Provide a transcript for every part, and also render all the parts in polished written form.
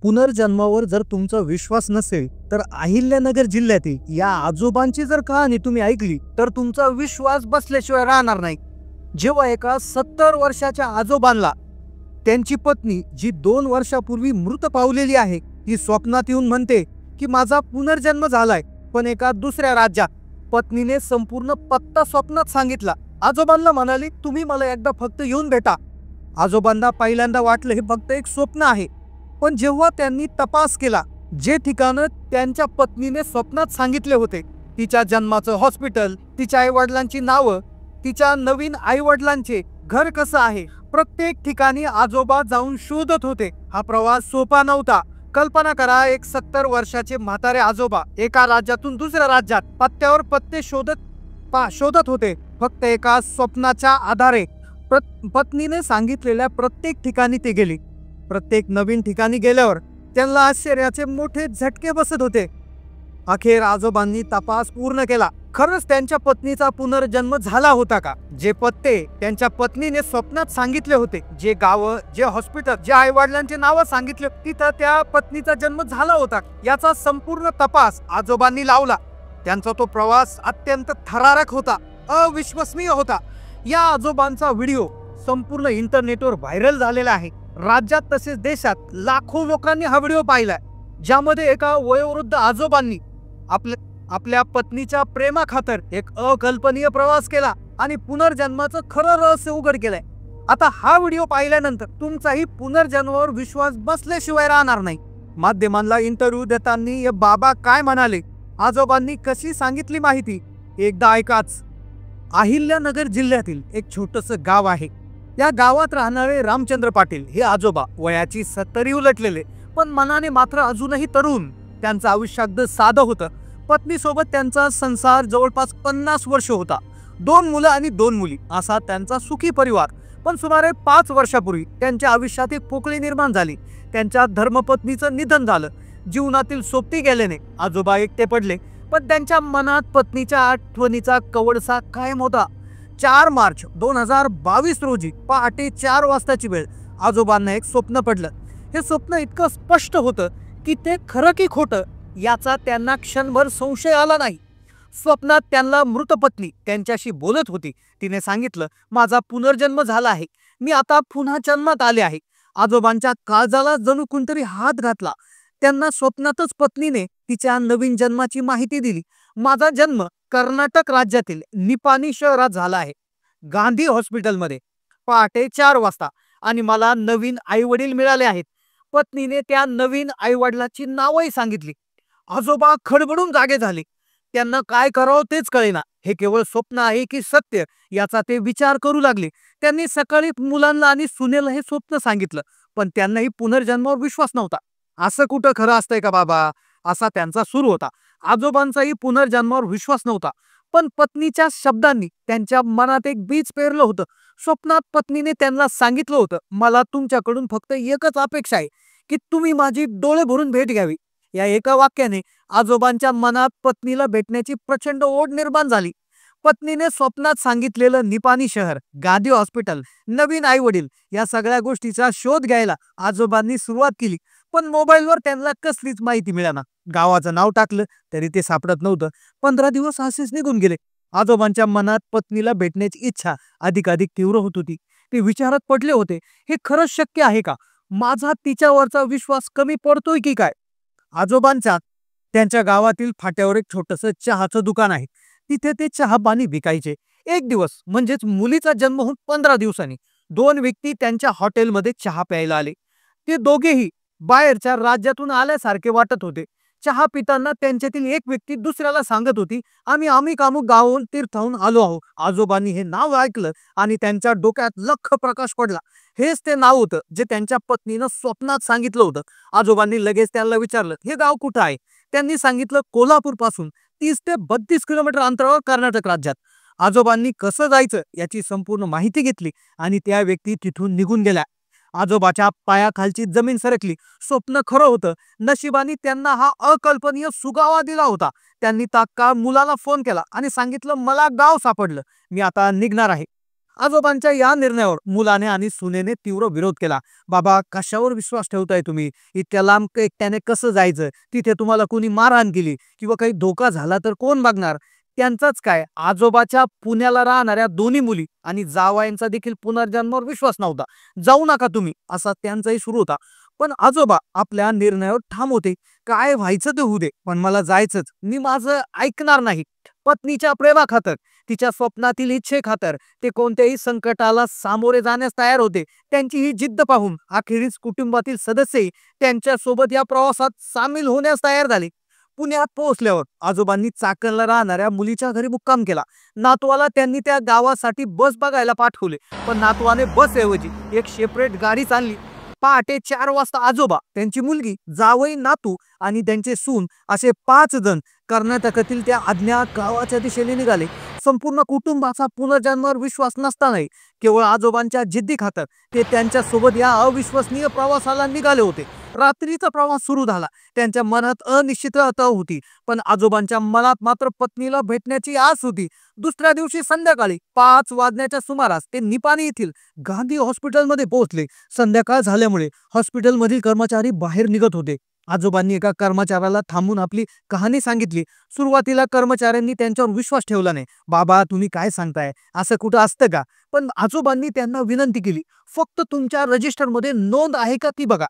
पुनर्जन्मावर जर तुमचा विश्वास नसेल तर अहिल्यानगर जिल्ह्यातील या आजोबांची जर कहाणी तुम्ही ऐकली तर तुमचा विश्वास बसल्याशिवाय राहणार नाही। जेव्हा एका 70 वर्षाच्या आजोबांना त्यांची पत्नी जी 2 वर्षापूर्वी मृत पावलेली आहे ती स्वप्नात येऊन म्हणते की माझा पुनर्जन्म झालाय, पण एका दुसऱ्या राज्यात। पत्नीने संपूर्ण पत्ता स्वप्नात सांगितला। आजोबांना म्हणाली तुम्ही मला एकदा फक्त येऊन भेटा। आजोबांना पहिल्यांदा वाटलं हे फक्त एक स्वप्न आहे, पण जेव्हा त्यांनी तपास केला जे ठिकाण त्यांच्या पत्नीने स्वप्नात सांगितले होते, तिच्या जन्माचं हॉस्पिटल, तिच्या आईवडिलांची नावं, तिच्या नवीन आईवडिलांचे घर कसं आहे, प्रत्येक ठिकाणी आजोबा जाऊन शोधत होते। हा प्रवास सोपा नव्हता। कल्पना करा, एक 70 वर्षाचे म्हातारे आजोबा एका राज्यातून दुसऱ्या राज्यात पत्त्यावर पत्ते शोधत होते, फक्त एका स्वप्नाच्या आधारे। पत्नीने सांगितलेल्या प्रत्येक ठिकाणी ते गेली। प्रत्येक नवीन ठिकाणी गेल्यावर त्यांना आश्चर्याचे मोठे झटके बसत होते। अखेर आजोबांनी तपास पूर्ण केला। खरंच त्यांच्या पत्नीचा पुनर्जन्म झाला होता का? जे पत्ते त्यांच्या पत्नीने स्वप्नात सांगितले होते, जे गाव, जे हॉस्पिटल, जे आईवडिलांचे नाव सांगितले, तिथं त्या पत्नीचा जन्म झाला होता, याचा संपूर्ण तपास आजोबांनी लावला। त्यांचा तो प्रवास अत्यंत थरारक होता, अविश्वसनीय होता। या आजोबांचा व्हिडिओ संपूर्ण इंटरनेटवर व्हायरल झालेला आहे। राज्यात तसेच देशात लाखो लोकांनी हा व्हिडिओ पाहिलाय, ज्यामध्ये एका वयोवृद्ध आजोबांनी आपल्या पत्नीच्या प्रेमाखातर एक अकल्पनीय प्रवास केला आणि पुनर्जन्माचं खरं रहस्य उघड केलंय। आता हा व्हिडिओ पाहिल्यानंतर तुमचाही पुनर्जन्मावर विश्वास बसल्याशिवाय राहणार नाही। माध्यमांना इंटरव्ह्यू देताना हे बाबा काय म्हणाले, आजोबांनी कशी सांगितली माहिती, एकदा ऐकाच। अहिल्यानगर जिल्ह्यातील एक छोटंसं गाव आहे। या गावात राहणारे रामचंद्र पाटील हे आजोबा वयाची 70 उलटलेले, पण मनाने मात्र अजूनही तरुण। त्यांचं आयुष्य अगदी साधं होतं। पत्नीसोबत त्यांचा संसार जवळपास 50 वर्ष होता। 2 मुलं आणि 2 मुली असा त्यांचा सुखी परिवार। पण सुमारे 5 वर्षापूर्वी त्यांच्या आयुष्यात एक पोकळी निर्माण झाली। त्यांच्या धर्मपत्नीचं निधन झालं। जीवनातील सोबती गेल्याने आजोबा एकटे पडले, पण त्यांच्या मनात पत्नीच्या आठवणीचा कवळसा कायम होता। 4 मार्च 2022 रोजी पहाटे 4 वाजताची वेळ आजोबांना एक स्वप्न पडलं। हे स्वप्न इतकं स्पष्ट होतं की ते खरं की खोटं याचा त्यांना क्षणभर संशय आला नाही। स्वप्नात त्यांना मृत पत्नी त्यांच्याशी बोलत होती। तिने सांगितलं माझा पुनर्जन्म झाला आहे, मी आता पुन्हा जन्मात आले आहे। आजोबांच्या काळजाला जणू कोणतरी हात घातला। त्यांना स्वप्नातच पत्नीने तिच्या नवीन जन्माची माहिती दिली। माझा जन्म कर्नाटक राज्यातील निपाणी शहरात झाला आहे, गांधी हॉस्पिटलमध्ये, पहाटे 4 वाजता, आणि मला नवीन आईवडील मिळाले आहेत। पत्नीने त्या नवीन आईवडिलांची नावही सांगितली। आजोबा खडबडून जागे झाले। त्यांना काय करावं तेच कळेना। हे केवळ स्वप्न आहे की सत्य याचा ते विचार करू लागले। त्यांनी सकाळी मुलांना आणि सुनेला हे स्वप्न सांगितलं, पण त्यांनाही पुनर्जन्मावर विश्वास नव्हता। असं कुठं खरं असतंय का बाबा, असा त्यांचा सूर होता। आजोबांचाही पुनर्जन्मावर विश्वास नव्हता, पण पत्नीच्या शब्दांनी त्यांच्या मनात एक बीज पेरलं होतं। स्वप्नात पत्नीने त्यांना सांगितलं होतं मला तुमच्याकडून फक्त एकच अपेक्षा आहे की तुम्ही माझी डोळे भरून भेट घ्यावी। या एका वाक्याने आजोबांच्या मनात पत्नीला भेटण्याची प्रचंड ओढ निर्माण झाली। पत्नीने स्वप्नात सांगितलेलं निपाणी शहर, गांधी हॉस्पिटल, नवीन आईवडील या सगळ्या गोष्टीचा शोध घ्यायला आजोबांनी सुरुवात केली, पण मोबाईलवर त्यांना कसलीच माहिती मिळाना। गावाचं नाव टाकलं तरी ते सापडत नव्हतं। 15 दिवस असेच निघून गेले। आजोबांच्या मनात पत्नीला भेटण्याची इच्छा अधिकाधिक तीव्र होत होती। ते विचारात पडले होते, हे खरंच शक्य आहे का? माझा तिच्यावरचा विश्वास कमी पडतोय की काय? आजोबांच्या त्यांच्या गावातील फाट्यावर एक छोटंसं चहाचं दुकान आहे। तिथे ते चहा पाणी विकायचे। एक दिवस म्हणजेच मुलीचा जन्म होऊन 15 दिवसांनी 2 व्यक्ती त्यांच्या हॉटेलमध्ये चहा प्यायला आले। ते दोघेही बाहेरच्या राज्यातून आल्यासारखे वाटत होते। चहा पिताना त्यांच्यातील एक व्यक्ती दुसऱ्याला सांगत होती आम्ही अमुक गावाहून तीर्थाहून आलो आहोत। आजोबांनी हे नाव ऐकलं आणि त्यांच्या डोक्यात लख्ख प्रकाश पडला। हेच ते नाव होतं जे त्यांच्या पत्नीनं स्वप्नात सांगितलं होतं। आजोबांनी लगेच त्यांना विचारलं हे गाव कुठं आहे? त्यांनी सांगितलं कोल्हापूर पासून 30 ते 32 किलोमीटर अंतरावर कर्नाटक राज्यात। आजोबांनी कसं जायचं याची संपूर्ण माहिती घेतली आणि त्या व्यक्ती तिथून निघून गेल्या। आजोबाच्या पायाखालची जमीन सरकली। स्वप्न खरं होतं। नशिबाने त्यांना हा अकल्पनीय सुगावा दिला होता। त्यांनी तात्काळ मुलाला फोन केला आणि सांगितलं मला गाव सापडलं, मी आता निघणार आहे। आजोबांच्या या निर्णयावर मुलाने आणि सुनेने तीव्र विरोध केला. बाबा, कशावर विश्वास ठेवताय तुम्ही? इतक्या लांब एकट्याने कसं जायचं? तिथे तुम्हाला कोणी मारहाण केली किंवा काही धोका झाला तर कोण बघणार? त्यांचाच काय, आजोबाच्या पुण्याला राहणाऱ्या दोन्ही मुली आणि जावयांचा देखील पुनर्जन्मावर विश्वास नव्हता. जाऊ नका तुम्ही, असा त्यांचाही सुरू होता. पण आजोबा आपल्या निर्णयावर ठाम होते. काय व्हायचं ते होऊ दे, पण मला जायचंच. मी माझं ऐकणार नाही. पत्नीच्या प्रेमाखातर, तिच्या स्वप्नातील इच्छेखातर ते कोणत्याही संकटाला सामोरे जाण्यास तयार होते. त्यांची ही जिद्द पाहून अखेरीस कुटुंबातील सदस्यही त्यांच्या सोबत या प्रवासात सामील होण्यास तयार झाले. पुण्यात पोहोचल्यावर आजोबांनी चाकणला राहणाऱ्या मुलीच्या घरी मुक्काम केला. नातवाला त्यांनी त्या गावासाठी बस बघायला पाठवले, पण नातवाने बस ऐवजी एक सेपरेट गाडीच आणली. पहाटे 4 वाजता आजोबा, त्यांची मुलगी, जावई, नातू आणि त्यांचे सून असे 5 जण कर्नाटकातील त्या अज्ञात गावाच्या दिशेने निघाले. संपूर्ण कुटुंबाचा पुनर्जन्मावर विश्वास नसतानाही केवळ आजोबांच्या जिद्दी खातर ते त्यांच्या सोबत या अविश्वसनीय प्रवासाला निघाले होते. रात्रीचा प्रवास सुरू झाला. त्यांच्या मनात अनिश्चितता होती, पण आजोबांच्या मनात मात्र पत्नीला भेटण्याची आस होती. दुसऱ्या दिवशी संध्याकाळी 5 वाजण्याच्या सुमारास ते निपाणी येथील गांधी हॉस्पिटलमध्ये पोहोचले. संध्याकाळ झाल्यामुळे हॉस्पिटलमधील कर्मचारी बाहेर निघत होते. आजोबांनी एका कर्मचाऱ्याला थांबून आपली कहाणी सांगितली. सुरुवातीला कर्मचाऱ्यांनी त्यांच्यावर विश्वास ठेवला नाही. बाबा, तुम्ही काय सांगताय? असं कुठं असतं का? पण आजोबांनी त्यांना विनंती केली, फक्त तुमच्या रजिस्टरमध्ये नोंद आहे का ती बघा.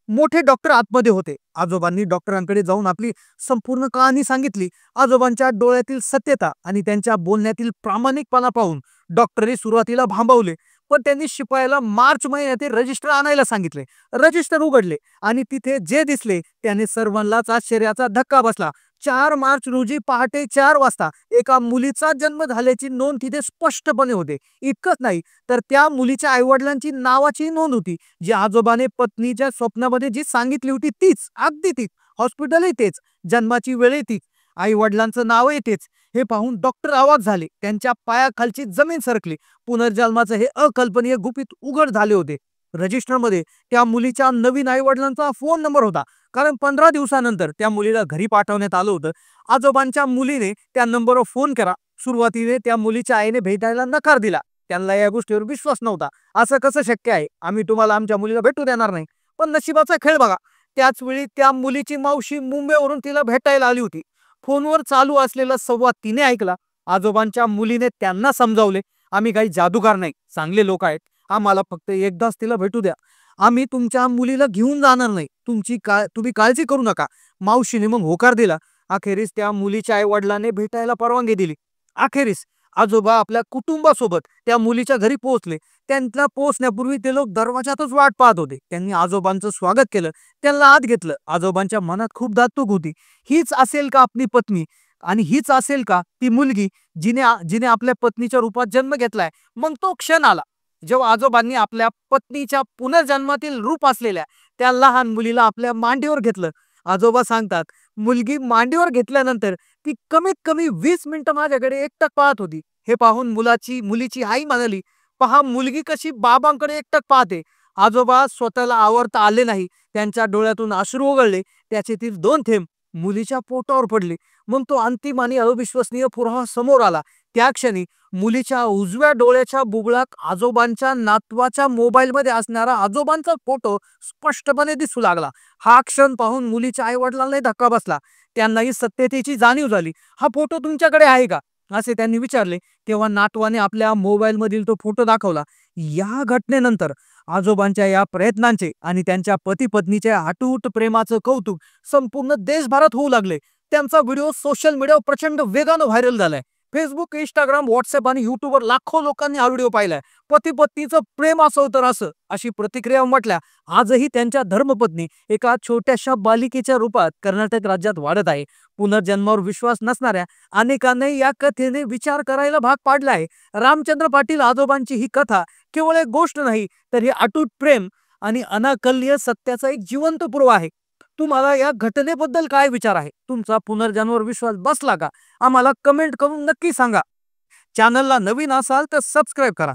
मोठे डॉक्टर आतमध्ये होते. आजोबांनी डॉक्टरांकडे जाऊन आपली संपूर्ण कहाणी सांगितली. आजोबांच्या डोळ्यातील सत्यता आणि त्यांच्या बोलण्यातील प्रामाणिकपणा पाहून डॉक्टरही सुरुवातीला भांबवले, पण त्यांनी शिपायाला मार्च महिन्यातील रजिस्टर आणायला सांगितले. रजिस्टर उघडले आणि तिथे जे दिसले त्याने सर्वांनाच आश्चर्याचा धक्का बसला. 4 मार्च रोजी पहाटे 4 वाजता एका मुलीचा जन्म झाल्याची नोंद तिथे स्पष्टपणे होते. इतकंच नाही, तर त्या मुलीच्या आईवडिलांची नावाची नोंद होती. जी आजोबाने पत्नीच्या स्वप्नामध्ये जी सांगितली होती तीच, अगदी तीच. हॉस्पिटलही तेच, जन्माची वेळही तीच, आई वडिलांचं नावही तेच. हे पाहून डॉक्टर आवाज झाले. त्यांच्या पायाखालची जमीन सरकली. पुनर्जन्माचं हे अकल्पनीय गुपित उघड झाले होते. रजिस्टरमध्ये त्या मुलीच्या नवीन आई वडिलांचा फोन नंबर होता, कारण 15 दिवसानंतर त्या मुलीला घरी पाठवण्यात आलं होतं. आजोबांच्या मुलीने त्या नंबरवर फोन करा. सुरुवातीने त्या मुलीच्या आईने भेटायला नकार दिला. त्यांना या गोष्टीवर विश्वास नव्हता. असं कसं शक्य आहे? आम्ही तुम्हाला आमच्या मुलीला भेटू देणार नाही. पण नशिबाचा खेळ बघा, त्याच वेळी त्या मुलीची मावशी मुंबईवरून तिला भेटायला आली होती. फोनवर चालू असलेला संवाद तिने ऐकला. आजोबांच्या मुलीने त्यांना समजावले, आम्ही काही जादूगार नाही, चांगले लोक आहेत. आम्हाला फक्त एकदाच तिला भेटू द्या. आम्ही तुमच्या मुलीला घेऊन जाणार नाही. तुम्ही काळजी करू नका. मावशीने मग होकार दिला. अखेरीस त्या मुलीच्या आई वडिलांनी भेटायला परवानगी दिली. अखेरीस आजोबा आपल्या कुटुंबासोबत त्या मुलीच्या घरी पोहोचले. त्यांना पोहोचण्यापूर्वी ते लोक दरवाजातच वाट पाहत होते. त्यांनी आजोबांचं स्वागत केलं, त्यांना आत घेतलं. आजोबांच्या मनात खूप दातूक होती. हीच असेल का आपली पत्नी? आणि हीच असेल का ती मुलगी जिने जिने आपल्या पत्नीच्या रूपात जन्म घेतलाय? मग तो क्षण आला जेव्हा आजोबांनी आपल्या पत्नीच्या पुनर्जन्मातील रूप असलेल्या त्या लहान मुलीला आपल्या मांडीवर घेतलं. आजोबा सांगतात, मुलगी मांडीवर घेतल्यानंतर ती कमीत कमी 20 मिनिटं माझ्याकडे एकटक पाहत होती. हे पाहून मुलीची आई म्हणाली, पहा मुलगी कशी बाबांकडे एकटक पाहते. आजोबा स्वतःला आवरता आले नाही. त्यांच्या डोळ्यातून अश्रू ओघळले. त्याच्यातील 2 थेंब मुलीच्या पोटावर पडले. मग तो अंतिम आणि अविश्वसनीय पुरावा समोर आला. त्या क्षणी मुलीच्या उजव्या डोळ्याच्या बुबुळात आजोबांच्या नातवाच्या मोबाईलमध्ये असणारा आजोबांचा फोटो स्पष्टपणे दिसू लागला. हा क्षण पाहून मुलीच्या आई वडिलांनाही धक्का बसला. त्यांनाही सत्यतेची जाणीव झाली. हा फोटो तुमच्याकडे आहे का, असे त्यांनी विचारले. तेव्हा नातवाने आपल्या मोबाईलमधील तो फोटो दाखवला. या घटनेनंतर आजोबांच्या या प्रयत्नांचे आणि त्यांच्या पती पत्नीच्या अटूट प्रेमाचं कौतुक संपूर्ण देशभरात होऊ लागले. त्यांचा व्हिडिओ सोशल मीडियावर प्रचंड वेगानं व्हायरल झालाय. फेसबुक, इंस्टाग्राम, व्हॉट्सअप आणि युट्यूबवर लाखो लोकांनी हा व्हिडिओ पाहिलाय. पती पत्नीचं प्रेम असं तर असं, अशी प्रतिक्रिया म्हटल्या. आजही त्यांच्या धर्मपत्नी एका छोट्याशा बालिकेच्या रूपात कर्नाटक राज्यात वाढत आहे. पुनर्जन्मावर विश्वास नसणाऱ्या अनेकांनी या कथेने विचार करायला भाग पाडलाय. रामचंद्र पाटील आजोबांची ही कथा केवळ एक गोष्ट नाही, तर हे अटूट प्रेम आणि अनाकलनीय सत्याचा एक जिवंत पुरावा आहे. तुम्हाला या घटनेबद्दल काय विचार आहे? तुमचा पुनर्जन्मावर विश्वास बसला का? आम्हाला कमेंट करून नक्की सांगा. चॅनलला नवीन असाल तर सबस्क्राईब करा.